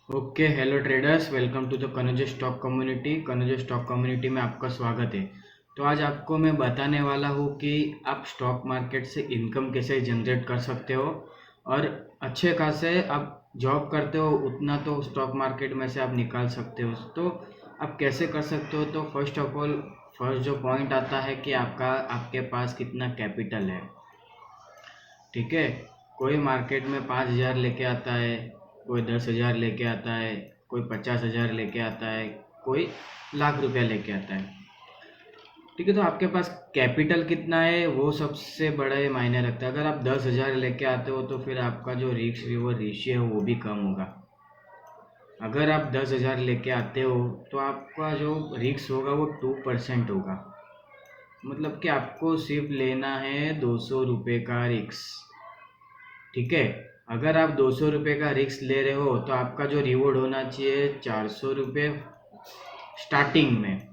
Okay, hello traders, welcome to the Kanoj stock community. Kanoj stock community में आपका स्वागत है। तो आज आपको मैं बताने वाला हूँ कि आप स्टॉक मार्केट से इनकम कैसे जनरेट कर सकते हो और अच्छे खासे आप जॉब करते हो उतना तो स्टॉक मार्केट में से आप निकाल सकते हो। तो आप कैसे कर सकते हो? तो फर्स्ट ऑफ ऑल, फर्स्ट जो पॉइंट आता है कि आपके पास कितना कैपिटल है। ठीक है। कोई मार्केट में 5,000 लेके आता है, कोई 10,000 लेके आता है, कोई 50,000 लेके आता है, कोई लाख रुपया लेके आता है। ठीक है। तो आपके पास कैपिटल कितना है वो सबसे बड़ा ये मायने रखता है। अगर आप 10,000 लेके आते हो तो फिर आपका जो रिस्क रिवॉर्ड रेशियो है वो भी कम होगा। अगर आप 10,000 लेके आते हो तो आपका जो रिस्क होगा वो 2% होगा। मतलब कि आपको सिर्फ लेना है 200 रुपये का रिस्क। ठीक है। अगर आप 200 रुपये का रिस्क ले रहे हो तो आपका जो रिवॉर्ड होना चाहिए 400 रुपये स्टार्टिंग में।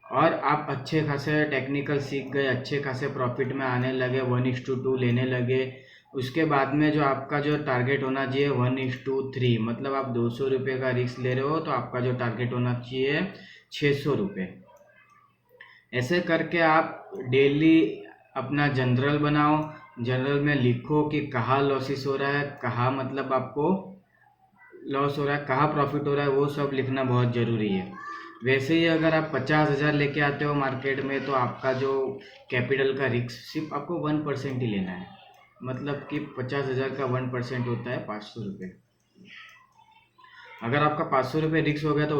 और आप अच्छे खासे टेक्निकल सीख गए, अच्छे खासे प्रॉफिट में आने लगे, 1:2 लेने लगे। उसके बाद में जो आपका जो टारगेट होना चाहिए 1:3, मतलब आप 200 रुपये का रिस्क ले रहे हो तो आपका जो टारगेट होना चाहिए 600 रुपये। ऐसे करके आप डेली अपना जनरल बनाओ। जनरल में लिखो कि कहाँ लॉसेस हो रहा है, कहाँ मतलब आपको लॉस हो रहा है, कहाँ प्रॉफिट हो रहा है, वो सब लिखना बहुत ज़रूरी है। वैसे ही अगर आप 50,000 लेके आते हो मार्केट में तो आपका जो कैपिटल का रिस्क सिर्फ आपको 1% ही लेना है। मतलब कि 50,000 का 1% होता है 500 रुपये। अगर आपका 500 रुपये रिस्क हो गया तो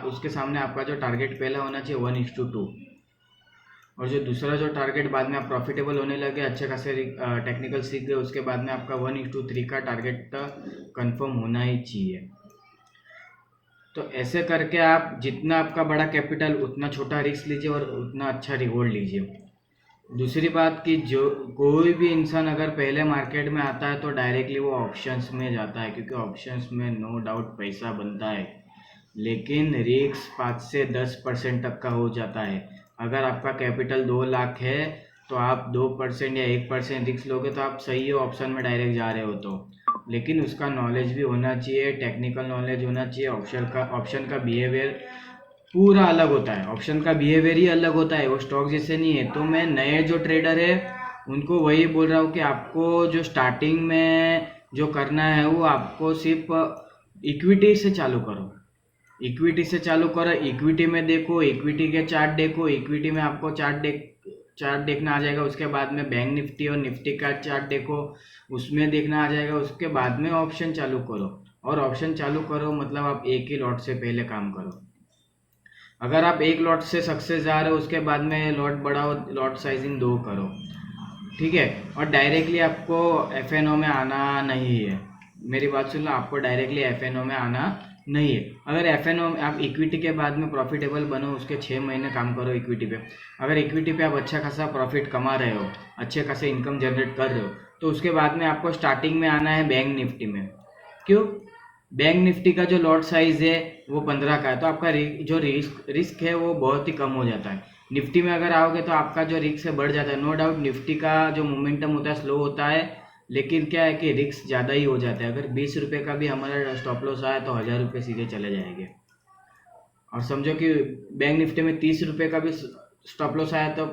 उसके सामने आपका जो टारगेट पहला होना चाहिए 1:2। और जो दूसरा जो टारगेट बाद में आप प्रॉफिटेबल होने लगे, अच्छे खासे टेक्निकल सीख गए, उसके बाद में आपका 1:3 का टारगेट कंफर्म होना ही चाहिए। तो ऐसे करके आप जितना आपका बड़ा कैपिटल उतना छोटा रिस्क लीजिए और उतना अच्छा रिवॉर्ड लीजिए। दूसरी बात कि जो कोई भी इंसान अगर पहले मार्केट में आता है तो डायरेक्टली वो ऑप्शंस में जाता है, क्योंकि ऑप्शंस में नो डाउट पैसा बनता है, लेकिन रिस्क 5 से 10% तक का हो जाता है। अगर आपका कैपिटल 2 लाख है तो आप 2% या 1% रिस्क लोगे तो आप सही ऑप्शन में डायरेक्ट जा रहे हो। तो लेकिन उसका नॉलेज भी होना चाहिए, टेक्निकल नॉलेज होना चाहिए। ऑप्शन का बिहेवियर पूरा अलग होता है, ऑप्शन का बिहेवियर ही अलग होता है, वो स्टॉक जैसे नहीं है। तो मैं नए जो ट्रेडर है उनको वही बोल रहा हूँ कि आपको जो स्टार्टिंग में जो करना है वो आपको सिर्फ इक्विटी से चालू करो। इक्विटी से चालू करो, इक्विटी में देखो, इक्विटी के चार्ट देखो, इक्विटी में आपको चार्ट देखना आ जाएगा। उसके बाद में बैंक निफ्टी और निफ्टी का चार्ट देखो, उसमें देखना आ जाएगा। उसके बाद में ऑप्शन चालू करो। और ऑप्शन चालू करो मतलब आप एक ही लॉट से पहले काम करो। अगर आप एक लॉट से सक्सेस जा रहे हो उसके बाद में लॉट बढ़ाओ, लॉट साइजिंग 2 करो। ठीक है। और डायरेक्टली आपको एफ में आना नहीं है। मेरी बात सुन लो, आपको डायरेक्टली एफ में आना नहीं है। अगर एफ में आप इक्विटी के बाद में प्रॉफिटेबल बनो, उसके 6 महीने काम करो इक्विटी पे। अगर इक्विटी पे आप अच्छा खासा प्रॉफिट कमा रहे हो, अच्छे खासे इनकम जनरेट कर रहे हो, तो उसके बाद में आपको स्टार्टिंग में आना है बैंक निफ्टी में। क्यों? बैंक निफ्टी का जो लॉट साइज है वो 15 का है, तो आपका जो रिस्क है वो बहुत ही कम हो जाता है। निफ्टी में अगर आओगे तो आपका जो रिस्क है बढ़ जाता है। नो डाउट निफ्टी का जो मोमेंटम होता है स्लो होता है, लेकिन क्या है कि रिस्क ज़्यादा ही हो जाता है। अगर 20 रुपये का भी हमारा स्टॉप लॉस आया तो 1,000 रुपये सीधे चले जाएंगे। और समझो कि बैंक निफ्टी में 30 रुपये का भी स्टॉप लॉस आया तो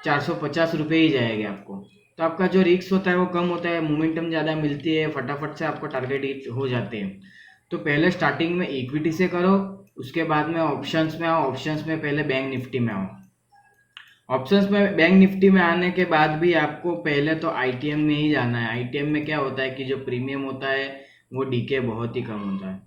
450 रुपये ही जाएंगे आपको। तो आपका जो रिस्क होता है वो कम होता है, मोमेंटम ज़्यादा मिलती है, फटाफट से आपको टारगेट हिट हो जाते हैं। तो पहले स्टार्टिंग में इक्विटी से करो, उसके बाद में ऑप्शंस में आओ, ऑप्शंस में पहले बैंक निफ्टी में आओ। ऑप्शंस में बैंक निफ्टी में आने के बाद भी आपको पहले तो आईटीएम में ही जाना है। आईटीएम में क्या होता है कि जो प्रीमियम होता है वो डीके बहुत ही कम होता है।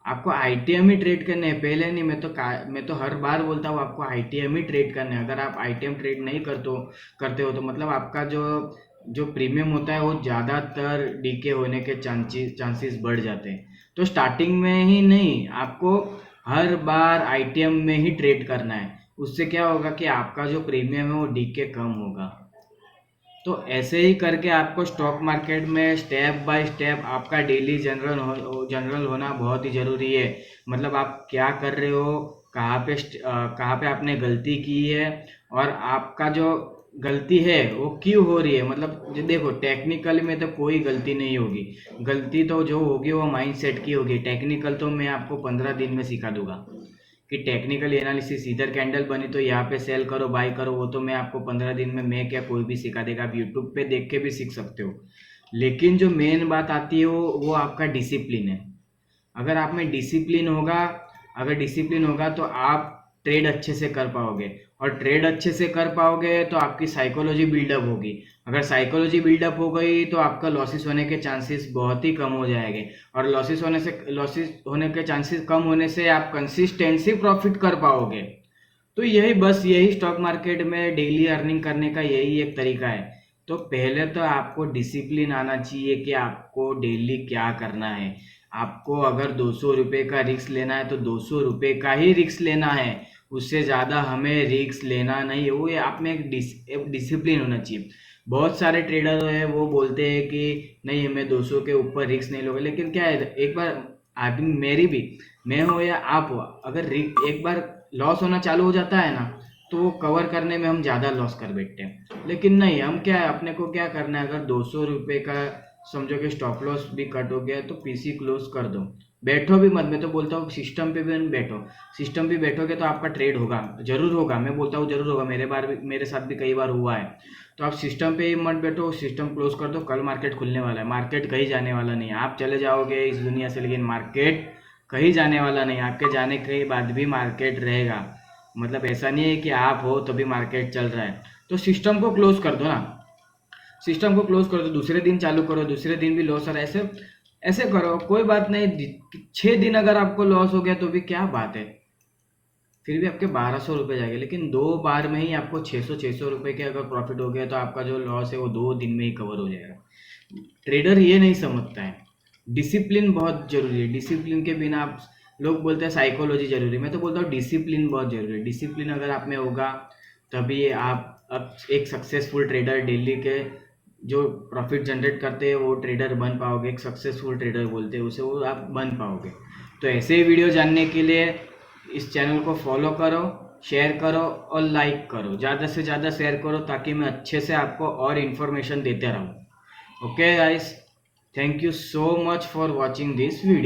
आपको आईटीएम ही ट्रेड करने हैं, पहले नहीं। मैं तो हर बार बोलता हूँ आपको आईटीएम ही ट्रेड करने हैं। अगर आप आईटीएम ट्रेड नहीं करते हो तो मतलब आपका जो जो प्रीमियम होता है वो ज़्यादातर डीके होने के चांसेस बढ़ जाते हैं। तो स्टार्टिंग में ही नहीं, आपको हर बार आईटीएम में ही ट्रेड करना है। उससे क्या होगा कि आपका जो प्रीमियम है वो डीके कम होगा। तो ऐसे ही करके आपको स्टॉक मार्केट में स्टेप बाय स्टेप आपका डेली जनरल होना बहुत ही ज़रूरी है। मतलब आप क्या कर रहे हो, कहाँ पे आपने गलती की है, और आपका जो गलती है वो क्यों हो रही है, मतलब देखो टेक्निकल में तो कोई गलती नहीं होगी, गलती तो जो होगी वो माइंडसेट की होगी। टेक्निकल तो मैं आपको 15 दिन में सिखा दूंगा कि टेक्निकल एनालिसिस इधर कैंडल बनी तो यहाँ पे सेल करो बाई करो, वो तो मैं आपको 15 दिन में मैं क्या कोई भी सिखा देगा, आप यूट्यूब पे देख के भी सीख सकते हो। लेकिन जो मेन बात आती है वो आपका डिसिप्लिन है। अगर आप में डिसिप्लिन होगा, अगर डिसिप्लिन होगा तो आप ट्रेड अच्छे से कर पाओगे, और ट्रेड अच्छे से कर पाओगे तो आपकी साइकोलॉजी बिल्डअप होगी। अगर साइकोलॉजी बिल्डअप हो गई तो आपका लॉसेस होने के चांसेस बहुत ही कम हो जाएंगे, और लॉसेस होने के चांसेस कम होने से आप कंसिस्टेंसी प्रॉफिट कर पाओगे। तो यही बस यही स्टॉक मार्केट में डेली अर्निंग करने का यही एक तरीका है। तो पहले तो आपको डिसिप्लिन आना चाहिए कि आपको डेली क्या करना है। आपको अगर 200 रुपये का रिस्क लेना है तो 200 रुपये का ही रिस्क लेना है, उससे ज़्यादा हमें रिस्क लेना नहीं है। वो ये आप में एक डिसिप्लिन होना चाहिए। बहुत सारे ट्रेडर है वो बोलते हैं कि नहीं हमें 200 के ऊपर रिस्क नहीं लोगे, लेकिन क्या है एक बार आदमी मेरी भी, मैं हो या आप हो, अगर एक बार लॉस होना चालू हो जाता है ना तो वो कवर करने में हम ज़्यादा लॉस कर बैठते हैं। लेकिन नहीं, हम क्या है अपने को क्या करना है, अगर 200 रुपये का समझो कि स्टॉप लॉस भी कट हो गया तो पीसी क्लोज कर दो, बैठो भी मत। मैं तो बोलता हूँ सिस्टम पे भी बैठो, सिस्टम पे बैठोगे तो आपका ट्रेड होगा, जरूर होगा, मैं बोलता हूँ जरूर होगा, मेरे साथ भी कई बार हुआ है। तो आप सिस्टम पे ही मत बैठो, सिस्टम क्लोज कर दो, कल मार्केट खुलने वाला है, मार्केट कहीं जाने वाला नहीं है। आप चले जाओगे इस दुनिया से लेकिन मार्केट कहीं जाने वाला नहीं, आपके जाने के बाद भी मार्केट रहेगा। मतलब ऐसा नहीं है कि आप हो तभी मार्केट चल रहा है। तो सिस्टम को क्लोज कर दो ना, सिस्टम को क्लोज कर दो, दूसरे दिन चालू करो, दूसरे दिन भी लॉस हो रहा है, ऐसे ऐसे करो, कोई बात नहीं। 6 दिन अगर आपको लॉस हो गया तो भी क्या बात है, फिर भी आपके 1200 रुपये जाएंगे, लेकिन 2 बार में ही आपको 600 रुपये के अगर प्रॉफिट हो गया तो आपका जो लॉस है वो 2 दिन में ही कवर हो जाएगा। ट्रेडर ये नहीं समझता है, डिसिप्लिन बहुत जरूरी है। डिसिप्लिन के बिना आप, लोग बोलते हैं साइकोलॉजी जरूरी है, मैं तो बोलता हूँ डिसिप्लिन बहुत जरूरी है। डिसिप्लिन अगर आप में होगा तभी आप अब एक सक्सेसफुल ट्रेडर, डेली के जो प्रॉफिट जनरेट करते हैं वो ट्रेडर बन पाओगे, एक सक्सेसफुल ट्रेडर बोलते हैं उसे, वो आप बन पाओगे। तो ऐसे ही वीडियो जानने के लिए इस चैनल को फॉलो करो, शेयर करो और लाइक करो, ज़्यादा से ज़्यादा शेयर करो ताकि मैं अच्छे से आपको और इन्फॉर्मेशन देते रहूँ। Okay guys, thank you so much for watching this video.